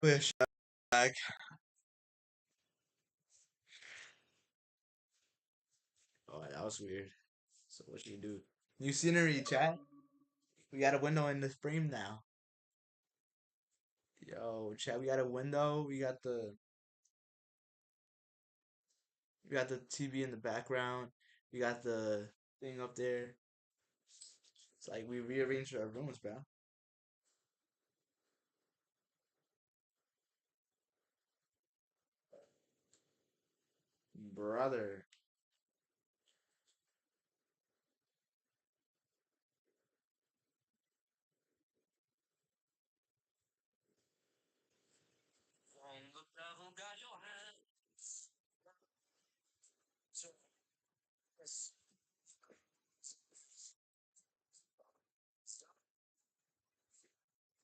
Wish back. Oh, that was weird. So what should you do? New scenery, chat. We got a window in the frame now. Yo, chat. We got a window. We got the TV in the background. We got the thing up there. It's like we rearranged our rooms, bro. Brother.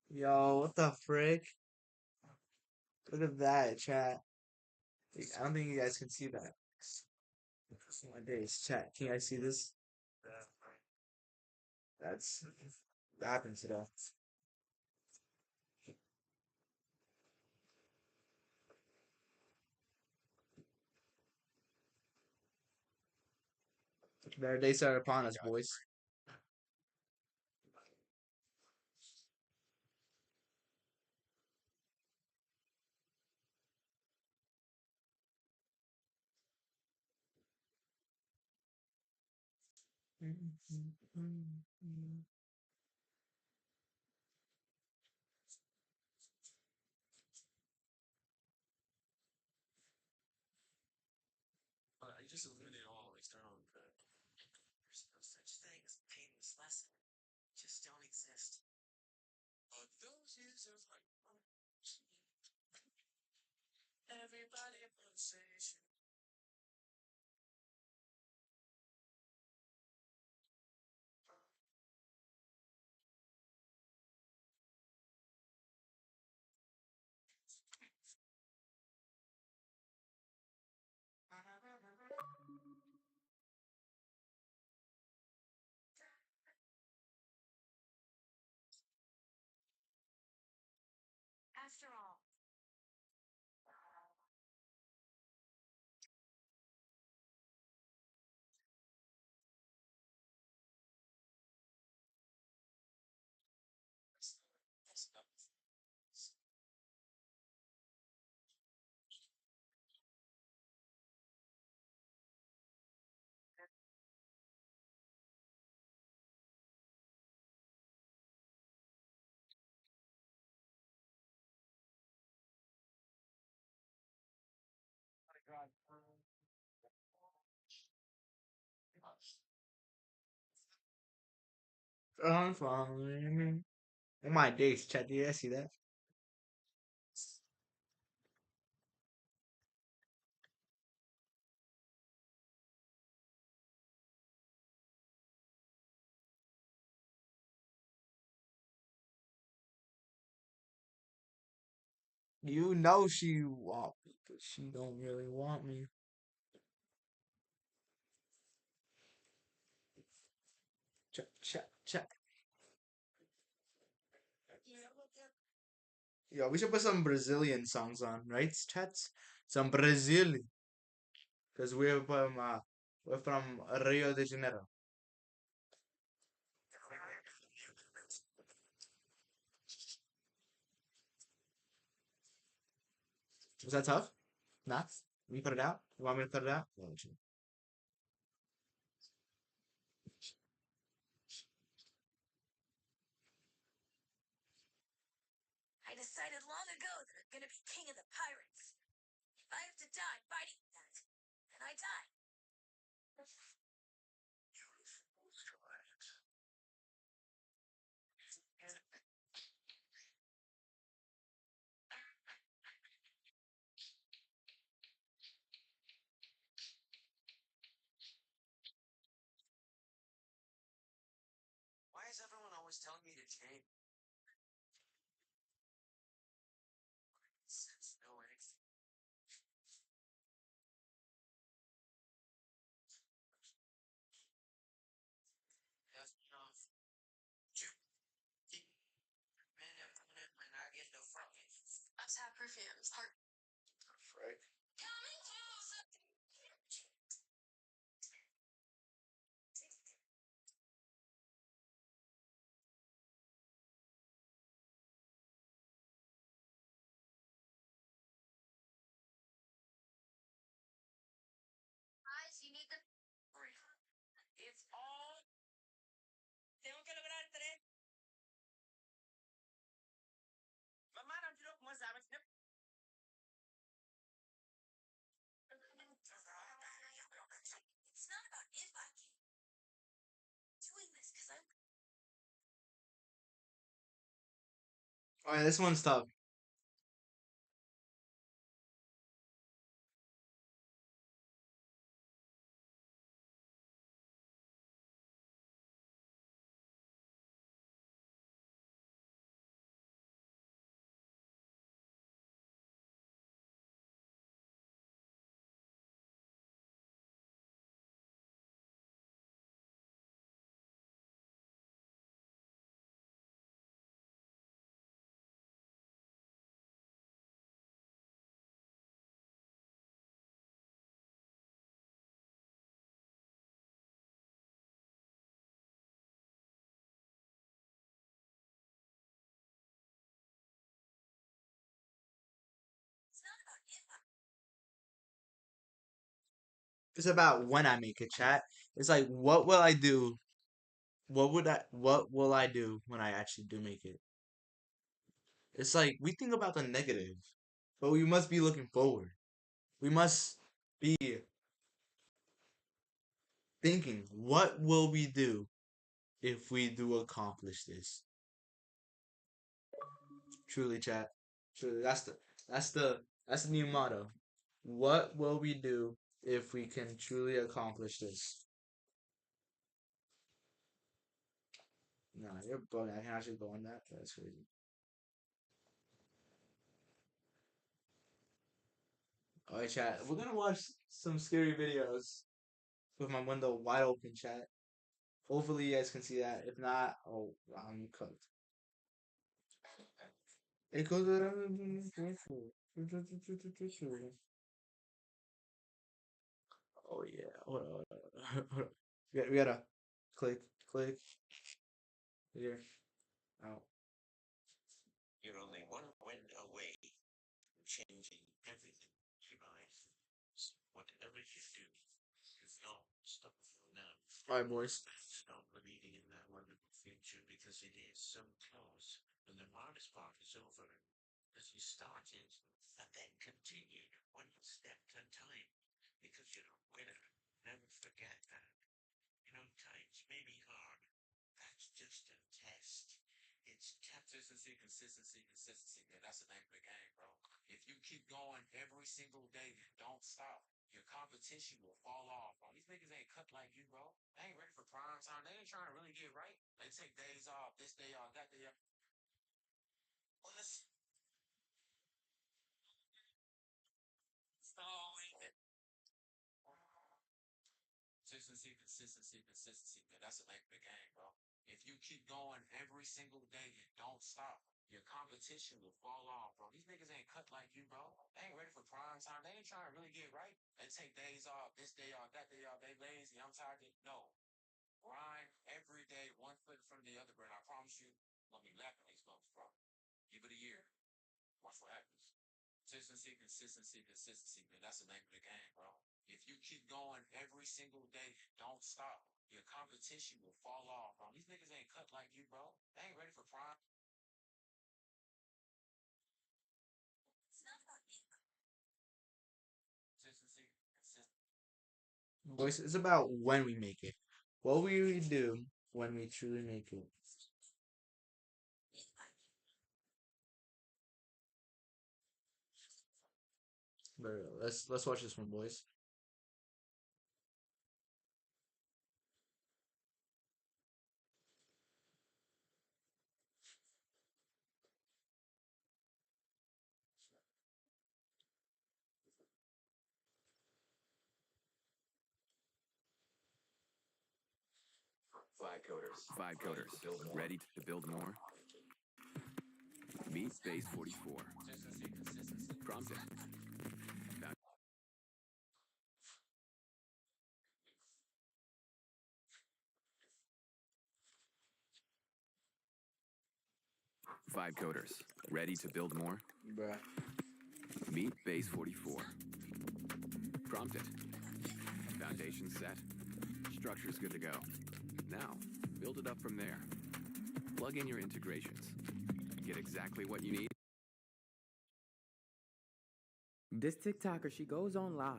Yo, what the frick? Look at that, chat. I don't think you guys can see that. My days, chat. Can you guys see this? That's that happened today. Better days are upon us, boys. I'm falling. Oh my days, chat. Did you guys see that? You know she want me, but she don't really want me. Chat, chat, chat. Yo, we should put some Brazilian songs on, right, chats? Some Brazil, because we're from Rio de Janeiro. Was that tough? Not? Me put it out? You want me to put it out? Yeah, sure. Frick. Alright, this one's tough. It's about when I make a chat. It's like, what will I do? What will I do when I actually do make it? It's like we think about the negative, but we must be looking forward. We must be thinking, what will we do if we do accomplish this? Truly, chat. Truly, that's the new motto. What will we do if we can truly accomplish this? Nah, you're bugging. I can actually go on that. That's crazy. Alright, chat. We're gonna watch some scary videos with my window wide open, chat. Hopefully, you guys can see that. If not, oh, I'm cooked. It goes. Oh yeah. Hold on. Hold on. Hold on. We gotta click, click here, out. You're only one win away from changing everything in your life. So whatever you do, don't stop now. All right, boys. Stop believing in that wonderful future because it is so close. And the hardest part is over. As you started and then continued one step at a time because you're a winner. Never forget that. You know, times may be hard. That's just a test. It's consistency, consistency, consistency. Man, that's the name of the game, bro. If you keep going every single day, don't stop. Your competition will fall off. Bro. These niggas ain't cut like you, bro. They ain't ready for prime time. They ain't trying to really get right. They take days off, this day off, that day off. Well, listen. Consistency, consistency, consistency. Man, that's the name of the game, bro. If you keep going every single day and don't stop, your competition will fall off, bro. These niggas ain't cut like you, bro. They ain't ready for prime time. They ain't trying to really get right. They take days off, this day off, that day off. They lazy. I'm tired. No. Grind every day, one foot from the other, bro. I promise you, I'm gonna be laughing at these folks, bro. Give it a year. Watch what happens. Consistency, consistency, consistency, man. That's the name of the game, bro. If you keep going every single day, don't stop. Your competition will fall off, bro. These niggas ain't cut like you, bro. They ain't ready for prime. Consistency, consistency. Boys, it's about when we make it. What will we do when we truly make it? Very well. Let's watch this one, boys. 5 coders. 5 coders. Ready to build more? Me? Meet Base 44. Consistency, consistency. Prompted. Found 5 coders. Ready to build more? Bruh. Meet Base 44. Prompted. Foundation set. Structure's good to go. Now, build it up from there. Plug in your integrations. Get exactly what you need. This TikToker, she goes on live,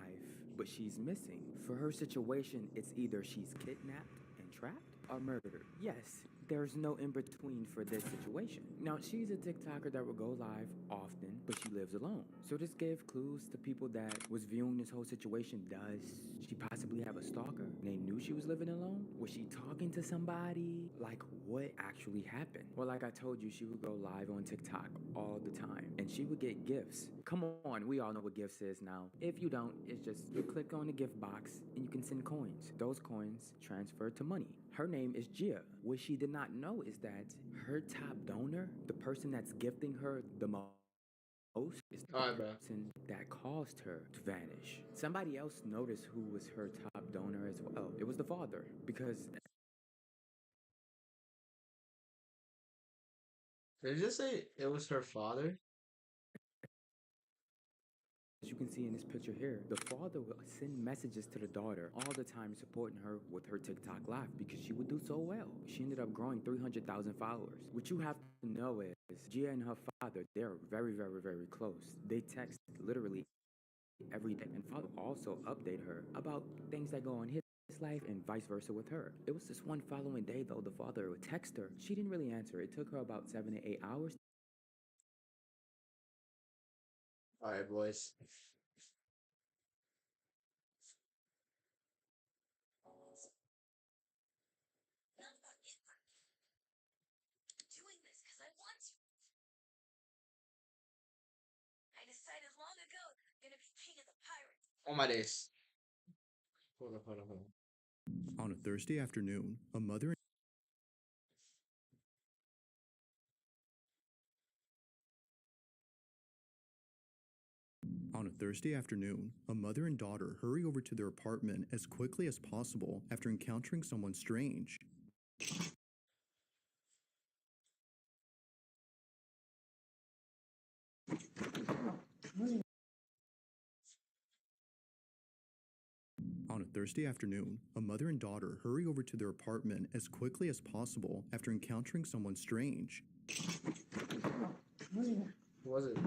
but she's missing. For her situation, it's either she's kidnapped and trapped or murdered. Yes, there's no in between for this situation. Now, she's a TikToker that will go live often, but she lives alone. So this gave clues to people that was viewing this whole situation. Does she possibly have a stalker? And they knew she was living alone? Was she talking to somebody? Like, what actually happened? Well, like I told you, she would go live on TikTok all the time, and she would get gifts. Come on, we all know what gifts is now. If you don't, it's just you click on the gift box and you can send coins. Those coins transfer to money. Her name is Gia. What she did not know is that her top donor, the person that's gifting her the most, is the Alright, bro. person that caused her to vanish. Somebody else noticed who was her top donor as well. It was the father, because Did you just say it was her father? as you can see in this picture here, the father will send messages to the daughter all the time, supporting her with her TikTok live because she would do so well. She ended up growing 300,000 followers. What you have to know is Gia and her father, they're very, very, very close. They text literally every day, and father also update her about things that go on his life and vice versa with her. It was this one following day though, the father would text her. She didn't really answer. It took her about 7 to 8 hours. Alright, boys. Doing this because I want to. I decided long ago I'm gonna be king of the pirates. Oh my days. Hold on, hold on, hold on. On a Thursday afternoon, a mother and daughter hurry over to their apartment as quickly as possible after encountering someone strange. On a Thursday afternoon, a mother and daughter hurry over to their apartment as quickly as possible after encountering someone strange. Who was it?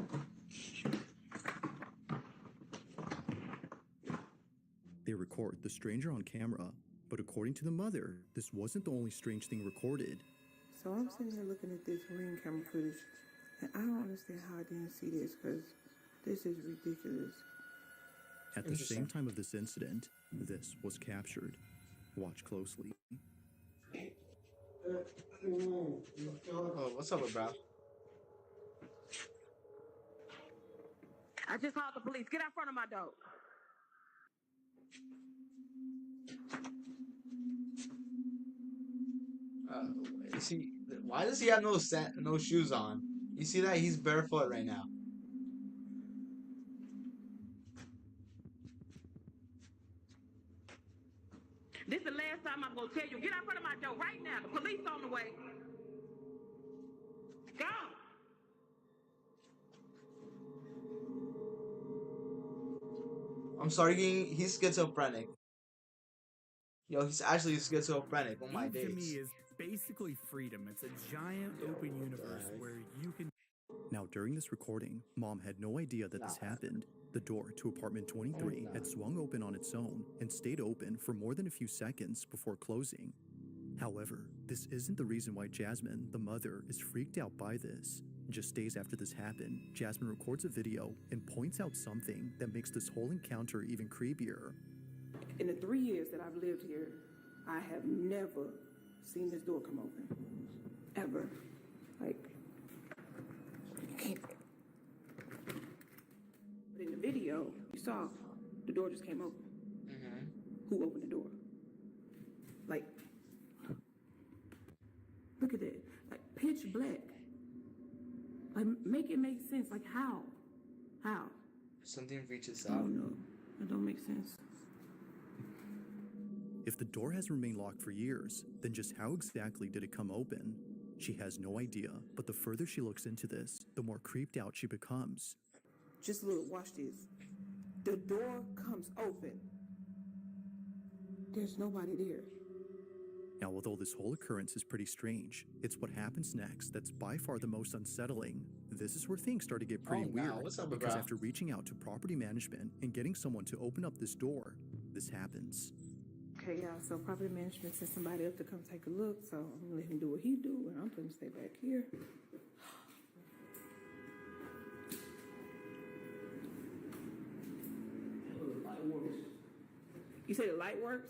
They record the stranger on camera, but according to the mother, this wasn't the only strange thing recorded. So I'm sitting here looking at this ring camera footage, and I don't understand how I didn't see this, because this is ridiculous. At the same time of this incident, this was captured. Watch closely. Oh, what's up, bro? I just called the police. Get out front of my door. See, why does he have no shoes on? You see that he's barefoot right now. This is the last time I'm gonna tell you. Get out front of my door right now. The police on the way. Go. I'm sorry, he's schizophrenic. Yo, he's actually schizophrenic. Oh my days. Infamy is basically freedom. It's a giant open universe where you can. Now, during this recording, Mom had no idea that this happened. The door to apartment 23 had swung open on its own and stayed open for more than a few seconds before closing. However, this isn't the reason why Jasmine, the mother, is freaked out by this. Just days after this happened, Jasmine records a video and points out something that makes this whole encounter even creepier. In the 3 years that I've lived here, I have never seen this door come open. Ever. Like, but in the video, you saw the door just came open. Mm-hmm. Who opened the door? Like, look at that. Like, pitch black. Like, make it make sense. Like, how? How? Something reaches I out. don't know. That don't make sense. If the door has remained locked for years, then just how exactly did it come open? She has no idea, but the further she looks into this, the more creeped out she becomes. Just look, watch this. The door comes open. There's nobody there. Now, although this whole occurrence is pretty strange, it's what happens next that's by far the most unsettling. This is where things start to get pretty Oh, weird, wow. What's up, because bro? after reaching out to property management and getting someone to open up this door, this happens. Okay, y'all, so property management sent somebody up to come take a look, so I'm gonna let him do what he do, and I'm gonna stay back here. You say the light works?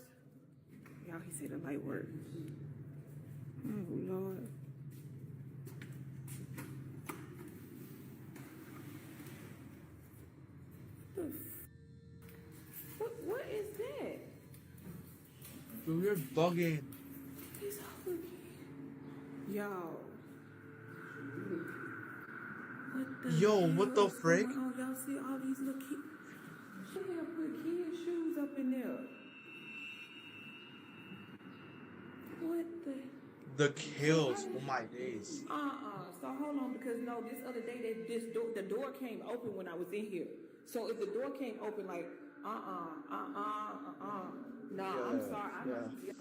Y'all, he said the light works. Oh, Lord. What is that? Dude, you're bugging. He's over here. Y'all. What the frick? Oh, y'all see all these little kids? She have put kids' shoes up in there. What the? The kills. Oh my days. So hold on, because no, this other day the door came open when I was in here. So if the door came open, like, no, I'm sorry.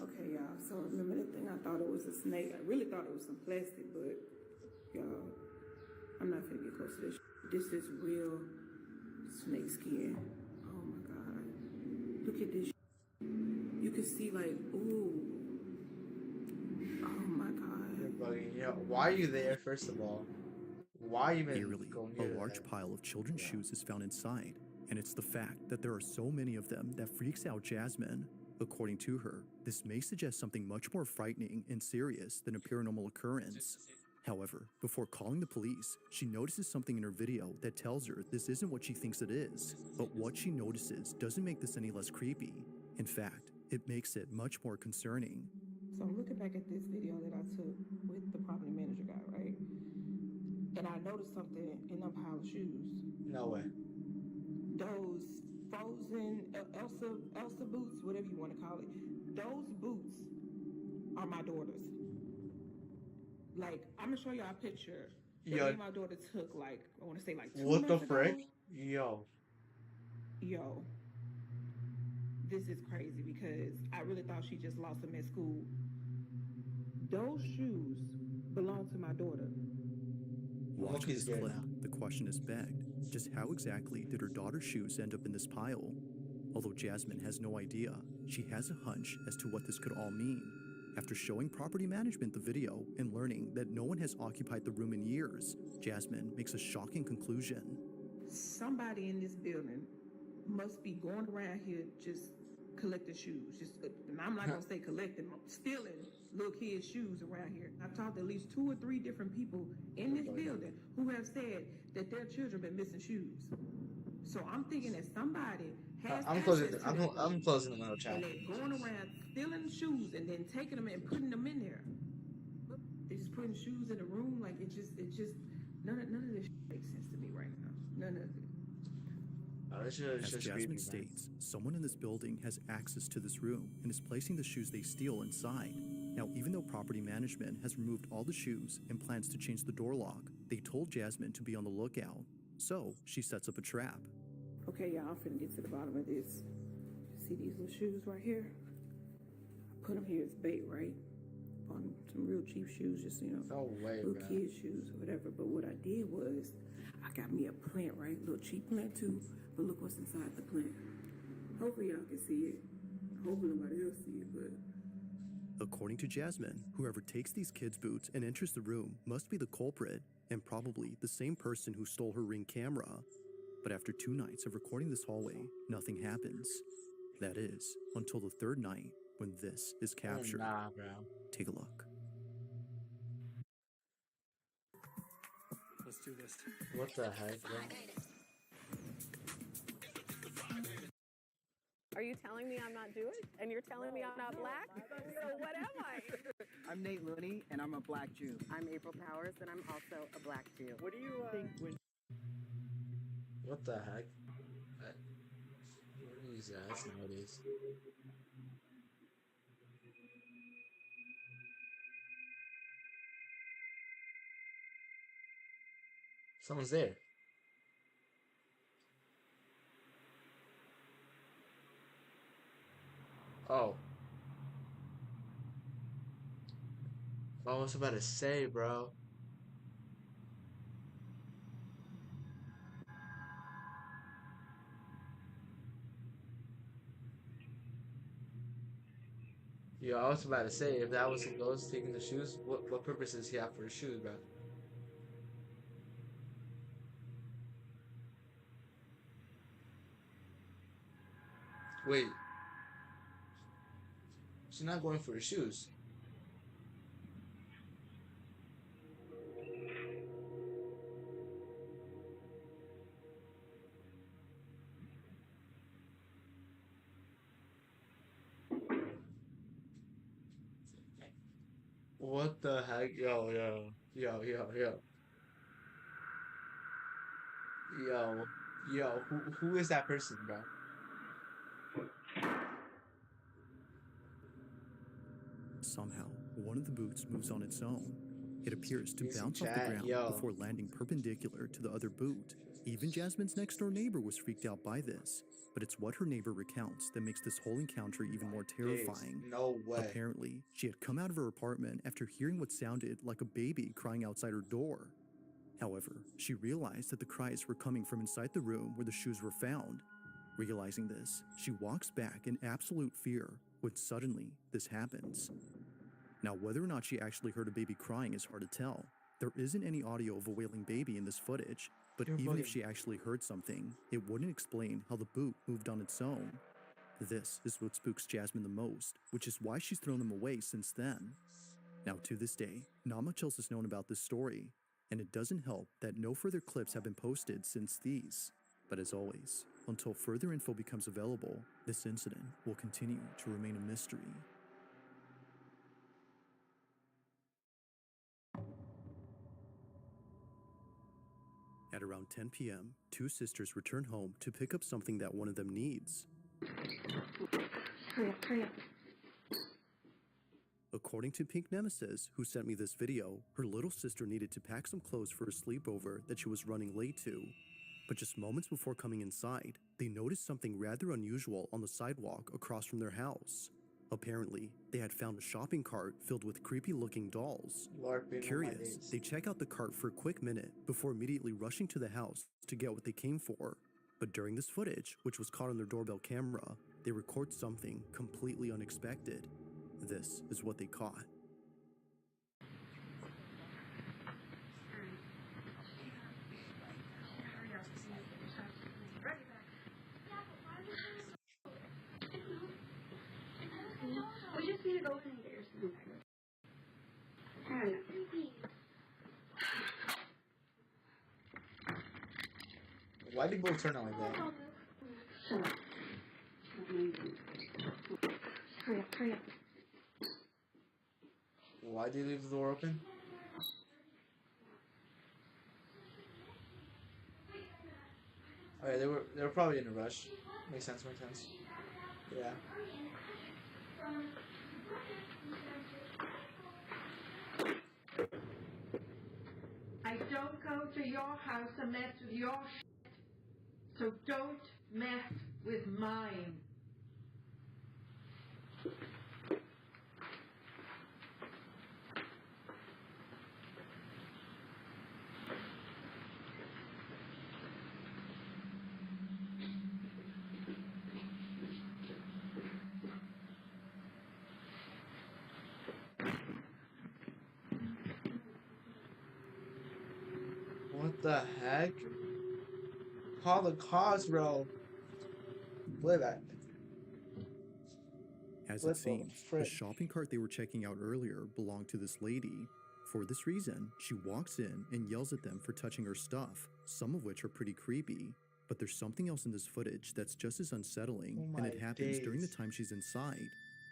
Okay, y'all. So remember that thing? I thought it was a snake. I really thought it was some plastic, but y'all, I'm not finna get close to this. This is real snake skin. Oh my God. Look at this. You can see like, ooh. Oh my God. You're bugging. Why are you there, first of all? Why even Eerily, going a near large that? pile of children's shoes is found inside, and it's the fact that there are so many of them that freaks out Jasmine. According to her, this may suggest something much more frightening and serious than a paranormal occurrence. However, before calling the police, she notices something in her video that tells her this isn't what she thinks it is. But what she notices doesn't make this any less creepy. In fact, it makes it much more concerning. So I'm looking back at this video that I took with the property manager guy, right? And I noticed something in them pile of shoes. No way. Those frozen Elsa boots, whatever you want to call it, those boots are my daughter's. Like, I'm gonna show y'all a picture that me and my daughter took, like, I want to say like 2 What the months ago. frick? Yo, this is crazy because I really thought she just lost them at school. Those shoes belong to my daughter. Watching Okay, this scared clip, now. the question is begged, just how exactly did her daughter's shoes end up in this pile? Although Jasmine has no idea, she has a hunch as to what this could all mean. After showing property management the video and learning that no one has occupied the room in years, Jasmine makes a shocking conclusion. Somebody in this building must be going around here just collecting shoes. And I'm not gonna say collecting, stealing little kids' shoes around here. I've talked to at least 2 or 3 different people in this building who have said that their children been missing shoes. So I'm thinking that somebody has I'm access closing. to I'm that. closing the middle chat. And they're going around stealing shoes and then taking them and putting them in there. They're just putting shoes in the room. Like, it just none of this makes sense to me right now. None of it. It's As just Jasmine creepy, man. states, someone in this building has access to this room and is placing the shoes they steal inside. Now, even though property management has removed all the shoes and plans to change the door lock, they told Jasmine to be on the lookout. So, she sets up a trap. Okay, y'all, I'm finna get to the bottom of this. See these little shoes right here? I put them here as bait, right? On some real cheap shoes, just, No way, little bro. kids' shoes or whatever. But what I did was, I got me a plant, right? A little cheap plant too. But look what's inside the plant. Hopefully y'all can see it. Hopefully nobody else see it, but... According to Jasmine, whoever takes these kids' boots and enters the room must be the culprit, and probably the same person who stole her Ring camera. But after 2 nights of recording this hallway, nothing happens. That is, until the 3rd night, when this is captured. Oh, nah, bro. Take a look. Let's do this. What the heck, bro? Are you telling me I'm not Jewish? And you're telling me I'm not black? So what am I? I'm Nate Looney, and I'm a Black Jew. I'm April Powers, and I'm also a Black Jew. What do you think when... What the heck? What are these guys nowadays? Someone's there. Oh. I was about to say, bro. Yeah, I was about to say, if that was the ghost taking the shoes, what purpose does he have for the shoes, bro? Wait. She's not going for the shoes. What the heck? Yo, who is that person, bro? Somehow, one of the boots moves on its own. It appears to He's in bounce off the chat, ground yo. before landing perpendicular to the other boot. Even Jasmine's next-door neighbor was freaked out by this, but it's what her neighbor recounts that makes this whole encounter even more terrifying. No way. Apparently, she had come out of her apartment after hearing what sounded like a baby crying outside her door. However, she realized that the cries were coming from inside the room where the shoes were found. Realizing this, she walks back in absolute fear when suddenly this happens. Now, whether or not she actually heard a baby crying is hard to tell. There isn't any audio of a wailing baby in this footage, but even if she actually heard something, it wouldn't explain how the boot moved on its own. This is what spooks Jasmine the most, which is why she's thrown them away since then. Now, to this day, not much else is known about this story, and it doesn't help that no further clips have been posted since these. But as always, until further info becomes available, this incident will continue to remain a mystery. At around 10 p.m., two sisters return home to pick up something that one of them needs. Hurry up. According to Pink Nemesis, who sent me this video, her little sister needed to pack some clothes for a sleepover that she was running late to. But just moments before coming inside, they noticed something rather unusual on the sidewalk across from their house. Apparently, they had found a shopping cart filled with creepy-looking dolls. Curious, they check out the cart for a quick minute before immediately rushing to the house to get what they came for. But during this footage, which was caught on their doorbell camera, they record something completely unexpected. This is what they caught. We just need to go and get your something. Why did both turn out like that? Shut up. Hurry up. Why did you leave the door open? Alright, they were probably in a rush. Makes sense. Yeah. I don't go to your house and mess with your shit. So don't mess with mine. What the heck? Call the cops, bro. Play that. As What it the seems, the frick? shopping cart they were checking out earlier belonged to this lady. For this reason, she walks in and yells at them for touching her stuff, some of which are pretty creepy. But there's something else in this footage that's just as unsettling, Oh and my it happens during the days. time she's inside.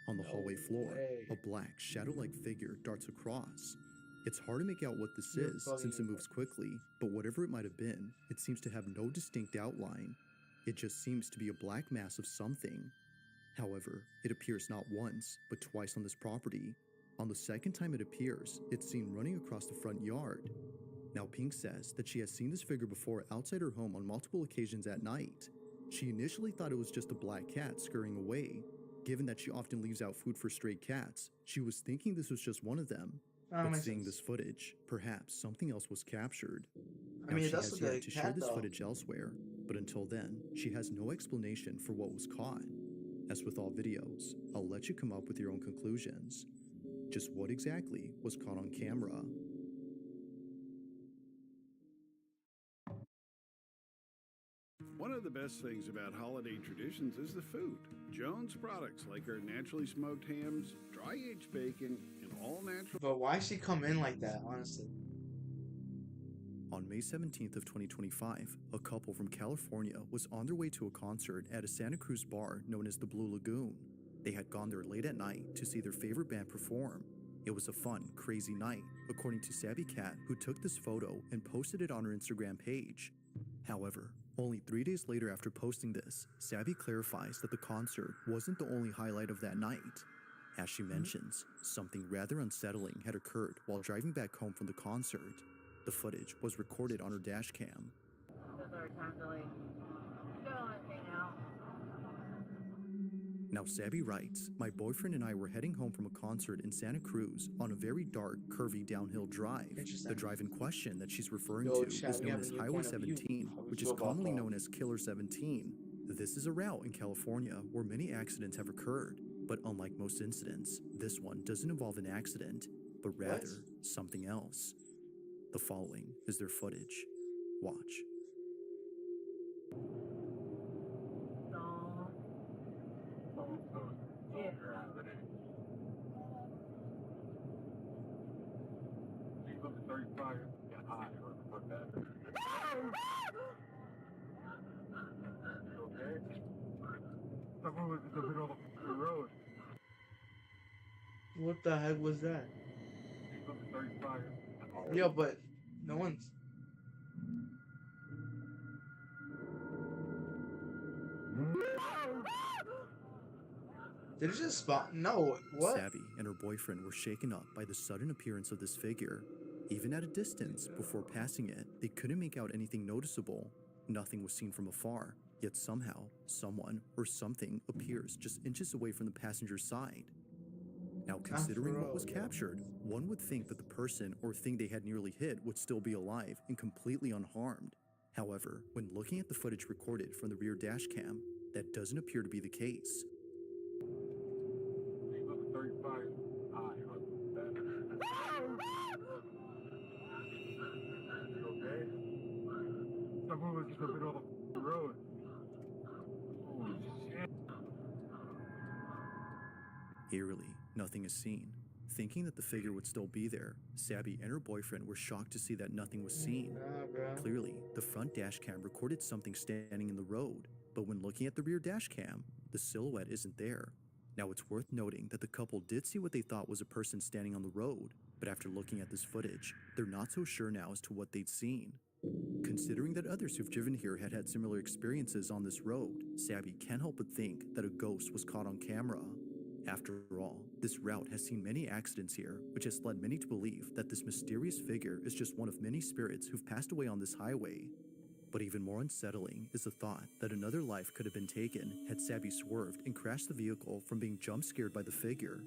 On the hallway floor, way. a black, shadow-like figure darts across. It's hard to make out what this You're is bugging since it me. moves quickly, but whatever it might have been, it seems to have no distinct outline. It just seems to be a black mass of something. However, it appears not once, but twice on this property. On the second time it appears, it's seen running across the front yard. Now Pink says that she has seen this figure before outside her home on multiple occasions at night. She initially thought it was just a black cat scurrying away. Given that she often leaves out food for stray cats, she was thinking this was just one of them. But makes seeing sense. this footage, perhaps something else was captured. I Now mean, she that's has a yet good to share cat, this though. footage elsewhere, but until then, she has no explanation for what was caught. As with all videos, I'll let you come up with your own conclusions. Just what exactly was caught on camera? One of the best things about holiday traditions is the food. Jones products like our naturally smoked hams, dry aged bacon, and all natural. But why she come in like that, honestly? On May 17th of 2025, a couple from California was on their way to a concert at a Santa Cruz bar known as the Blue Lagoon. They had gone there late at night to see their favorite band perform. It was a fun, crazy night, according to Sabby Cat, who took this photo and posted it on her Instagram page. However, only 3 days later after posting this, Sabby clarifies that the concert wasn't the only highlight of that night. As she mentions, something rather unsettling had occurred while driving back home from the concert. The footage was recorded on her dash cam. Now Sabby writes, my boyfriend and I were heading home from a concert in Santa Cruz on a very dark, curvy downhill drive. The drive in question that she's referring Yo, to Chad, is we known have as a new Highway point of view. 17, How would which you is feel about commonly that? known as Killer 17. This is a route in California where many accidents have occurred, but unlike most incidents, this one doesn't involve an accident, but rather something else. The following is their footage. Watch. What the heck was that? Yeah, but no one's. Did it just spawn? No, what? Sabby and her boyfriend were shaken up by the sudden appearance of this figure. Even at a distance, before passing it, they couldn't make out anything noticeable. Nothing was seen from afar, yet somehow, someone or something appears just inches away from the passenger's side. Now, considering what was captured, one would think that the person or thing they had nearly hit would still be alive and completely unharmed. However, when looking at the footage recorded from the rear dash cam, that doesn't appear to be the case. Eerily, nothing is seen. Thinking that the figure would still be there, Sabby and her boyfriend were shocked to see that nothing was seen. Clearly, the front dash cam recorded something standing in the road, but when looking at the rear dash cam, the silhouette isn't there. Now it's worth noting that the couple did see what they thought was a person standing on the road, but after looking at this footage, they're not so sure now as to what they'd seen. Considering that others who've driven here had had similar experiences on this road, Sabby can't help but think that a ghost was caught on camera. After all, this route has seen many accidents here, which has led many to believe that this mysterious figure is just one of many spirits who've passed away on this highway. But even more unsettling is the thought that another life could have been taken had Sabby swerved and crashed the vehicle from being jump scared by the figure.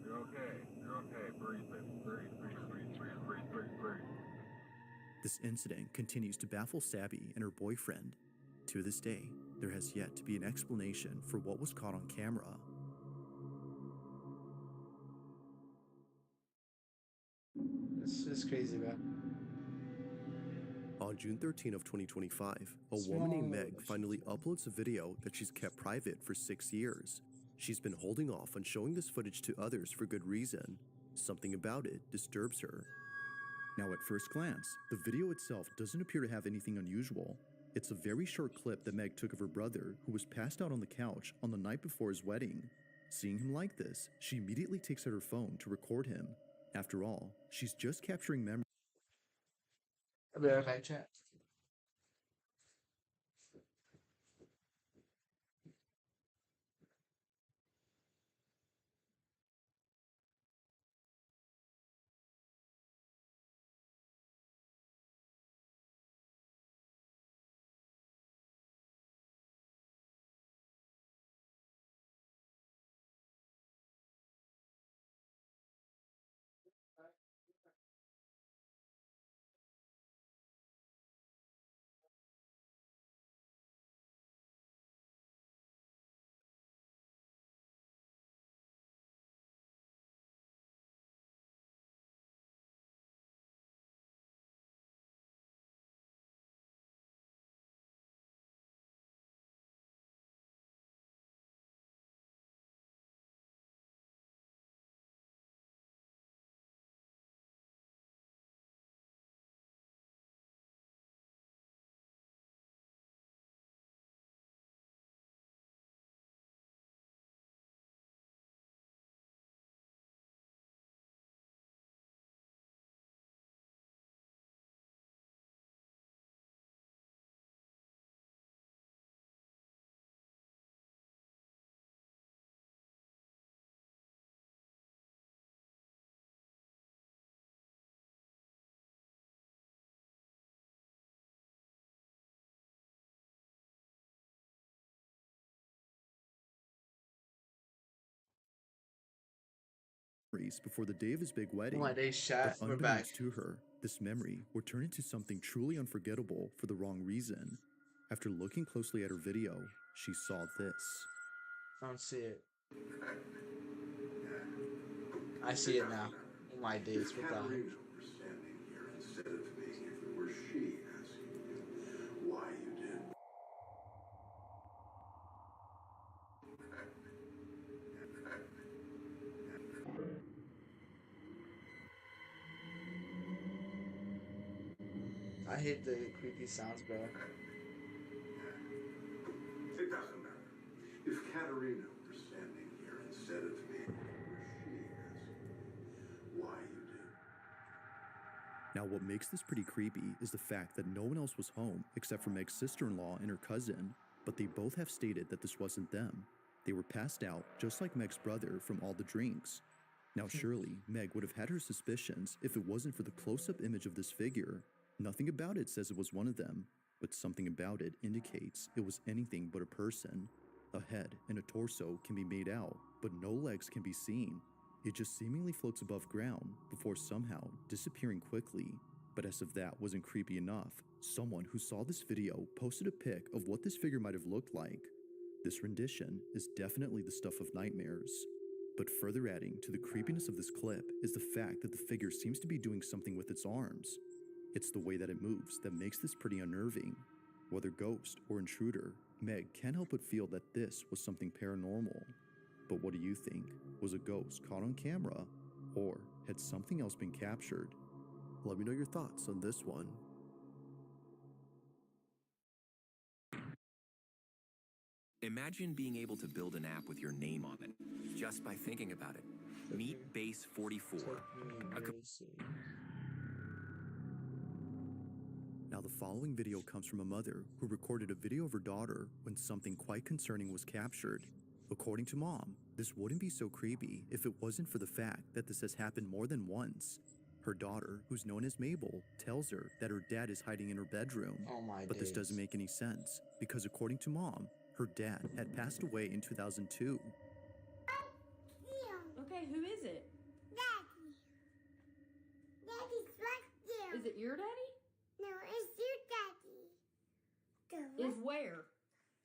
You're okay. You're okay. Breathe, breathe. This incident continues to baffle Sabby and her boyfriend. To this day, there has yet to be an explanation for what was caught on camera. This is crazy, man. On June 13 of 2025, a woman named Meg finally uploads a video that she's kept private for 6 years. She's been holding off on showing this footage to others for good reason. Something about it disturbs her. Now at first glance, the video itself doesn't appear to have anything unusual. It's a very short clip that Meg took of her brother, who was passed out on the couch on the night before his wedding. Seeing him like this, she immediately takes out her phone to record him. After all, she's just capturing memories. I'll be right back, chat. Before the day of his big wedding. My day, chat. But We're back. unbeknownst to her, this memory would turn into something truly unforgettable for the wrong reason. After looking closely at her video, she saw this. I don't see it. I see it now. Oh my days, what the heck? Katerina were standing here and said it to me if it were she asking you why you did. I hate the creepy sounds, bro. It doesn't matter. If Katerina were standing here and said it to me if it were she asking you why you did. Now, what makes this pretty creepy is the fact that no one else was home except for Meg's sister-in-law and her cousin, but they both have stated that this wasn't them. They were passed out, just like Meg's brother, from all the drinks. Now, surely, Meg would have had her suspicions if it wasn't for the close-up image of this figure. Nothing about it says it was one of them, but something about it indicates it was anything but a person. A head and a torso can be made out, but no legs can be seen. It just seemingly floats above ground before somehow disappearing quickly. But as if that wasn't creepy enough, someone who saw this video posted a pic of what this figure might have looked like. This rendition is definitely the stuff of nightmares. But further adding to the creepiness of this clip is the fact that the figure seems to be doing something with its arms. It's the way that it moves that makes this pretty unnerving. Whether ghost or intruder, Meg can't help but feel that this was something paranormal. But what do you think? Was a ghost caught on camera? Or had something else been captured? Let me know your thoughts on this one. Imagine being able to build an app with your name on it, just by thinking about it. Meet Base 44. Now, the following video comes from a mother who recorded a video of her daughter when something quite concerning was captured. According to Mom, this wouldn't be so creepy if it wasn't for the fact that this has happened more than once. Her daughter, who's known as Mabel, tells her that her dad is hiding in her bedroom. Oh my But this days. doesn't make any sense, because according to Mom, her dad had passed away in 2002. Okay, who is it? Daddy. Daddy's right there. Is it your daddy? No, it's your daddy. Is where?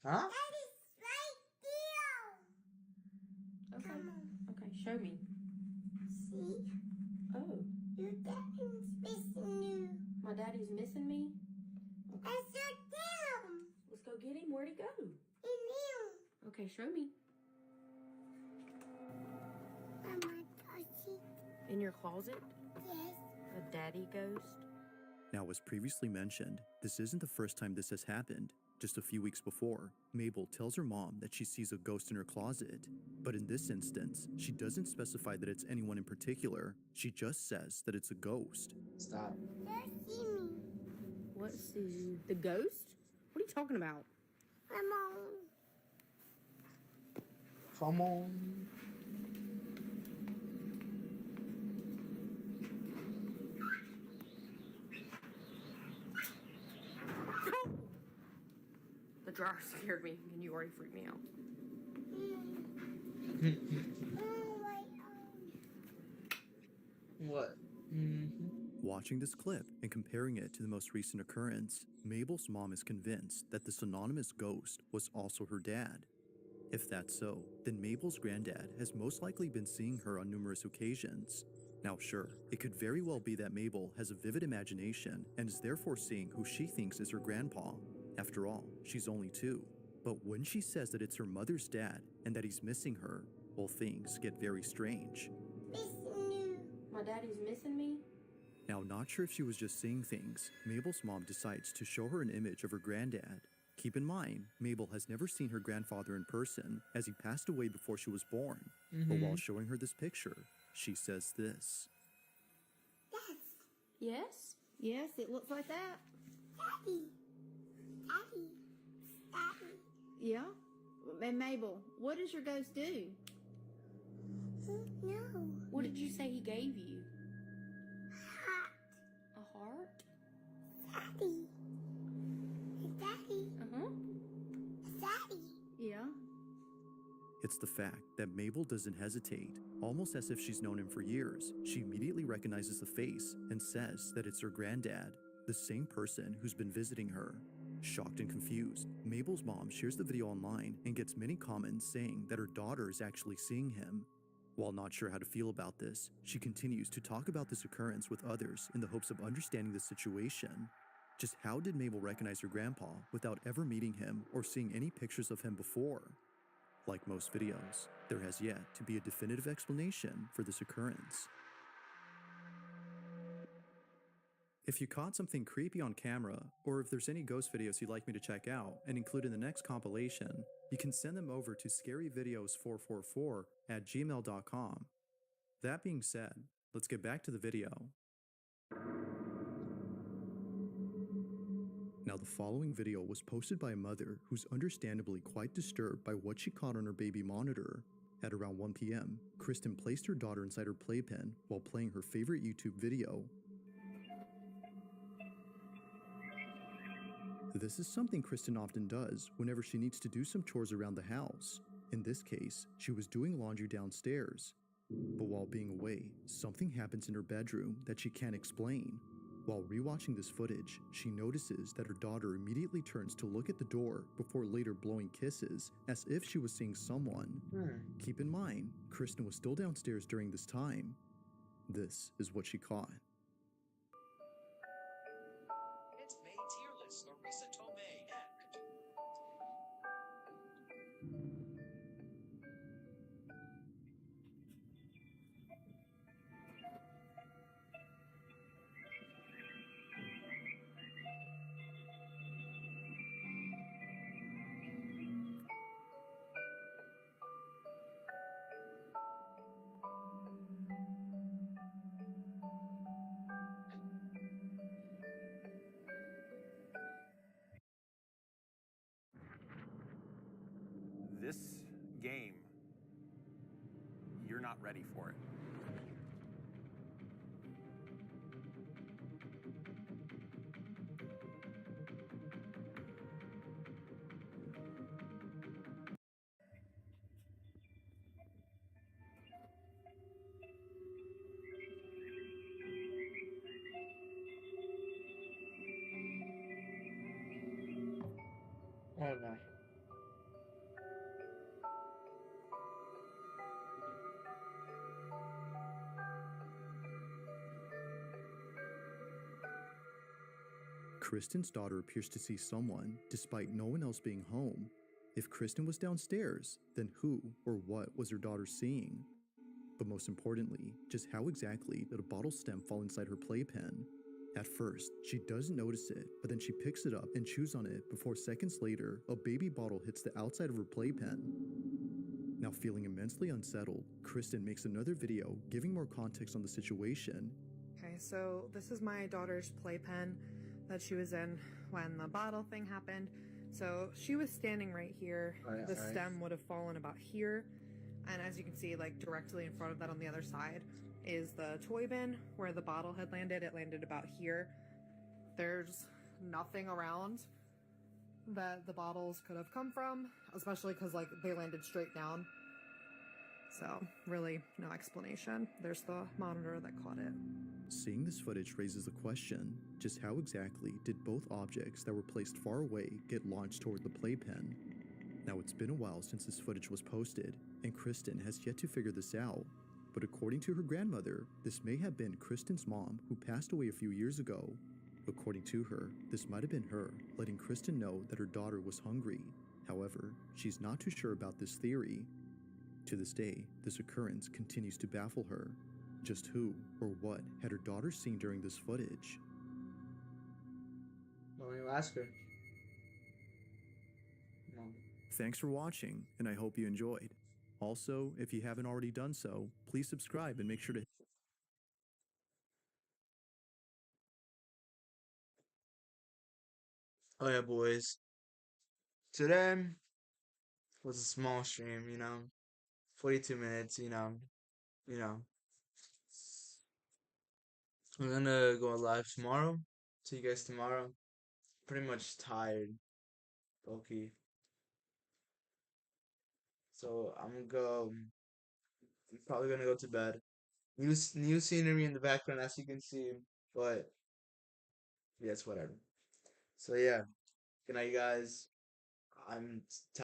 Huh? Daddy's right there. Okay. Come on. Okay, show me. See? Oh. Your daddy's missing you. My daddy's missing me? I saw him. Let's go get him. Where'd he go? In him. Okay, show me. Mama, touch it. In your closet? Yes. A daddy ghost? Now, as previously mentioned, this isn't the first time this has happened. Just a few weeks before, Mabel tells her mom that she sees a ghost in her closet. But in this instance, she doesn't specify that it's anyone in particular. She just says that it's a ghost. Stop. Just see me. What sees you? The ghost? What are you talking about? Come on. Come on. The dryer scared me, and you already freaked me out. What? Watching this clip and comparing it to the most recent occurrence, Mabel's mom is convinced that this anonymous ghost was also her dad. If that's so, then Mabel's granddad has most likely been seeing her on numerous occasions. Now sure, it could very well be that Mabel has a vivid imagination and is therefore seeing who she thinks is her grandpa. After all, she's only 2. But when she says that it's her mother's dad and that he's missing her, well, things get very strange. My daddy's missing me? Now, not sure if she was just seeing things, Mabel's mom decides to show her an image of her granddad. Keep in mind, Mabel has never seen her grandfather in person, as he passed away before she was born. But while showing her this picture, she says this. Yes? Yes, it looks like that. Daddy. Daddy. Daddy. Yeah? And Mabel, what does your ghost do? No. What did you say he gave you? Heart. A heart? Daddy. Daddy. Uh-huh. Daddy. Yeah? It's the fact that Mabel doesn't hesitate. Almost as if she's known him for years, she immediately recognizes the face and says that it's her granddad, the same person who's been visiting her. Shocked and confused, Mabel's mom shares the video online and gets many comments saying that her daughter is actually seeing him. While not sure how to feel about this, she continues to talk about this occurrence with others in the hopes of understanding the situation. Just how did Mabel recognize her grandpa without ever meeting him or seeing any pictures of him before? Like most videos, there has yet to be a definitive explanation for this occurrence. If you caught something creepy on camera, or if there's any ghost videos you'd like me to check out and include in the next compilation, you can send them over to scaryvideos444@gmail.com. That being said, let's get back to the video. Now, the following video was posted by a mother who's understandably quite disturbed by what she caught on her baby monitor. At around 1 p.m., Kristen placed her daughter inside her playpen while playing her favorite YouTube video. This is something Kristen often does whenever she needs to do some chores around the house. In this case, she was doing laundry downstairs. But while being away, something happens in her bedroom that she can't explain. While rewatching this footage, she notices that her daughter immediately turns to look at the door before later blowing kisses as if she was seeing someone. Keep in mind, Kristen was still downstairs during this time. This is what she caught. It's May tier list, Larissa Tomei, and This game, you're not ready for it. Oh no. Kristen's daughter appears to see someone, despite no one else being home. If Kristen was downstairs, then who or what was her daughter seeing? But most importantly, just how exactly did a bottle stem fall inside her playpen? At first, she doesn't notice it, but then she picks it up and chews on it before seconds later, a baby bottle hits the outside of her playpen. Now feeling immensely unsettled, Kristen makes another video giving more context on the situation. Okay, so this is my daughter's playpen that she was in when the bottle thing happened. So she was standing right here. The stem would have fallen about here. And as you can see, like directly in front of that on the other side is the toy bin where the bottle had landed. It landed about here. There's nothing around that the bottles could have come from, especially because like they landed straight down. So really no explanation. There's the monitor that caught it. Seeing this footage raises the question, just how exactly did both objects that were placed far away get launched toward the playpen? Now it's been a while since this footage was posted, and Kristen has yet to figure this out. But according to her grandmother, this may have been Kristen's mom who passed away a few years ago. According to her, this might have been her, letting Kristen know that her daughter was hungry. However, she's not too sure about this theory. To this day, this occurrence continues to baffle her. Just who or what had her daughter seen during this footage? Well, you ask her. No. Thanks for watching, and I hope you enjoyed. Also, if you haven't already done so, please subscribe and make sure to Oh yeah, boys. Today was a small stream, 42 minutes, you know. I'm gonna go live tomorrow. See you guys tomorrow. Pretty much tired, bulky. So I'm probably gonna go to bed. New scenery in the background, as you can see, but yeah, it's whatever. So yeah, good night, guys. I'm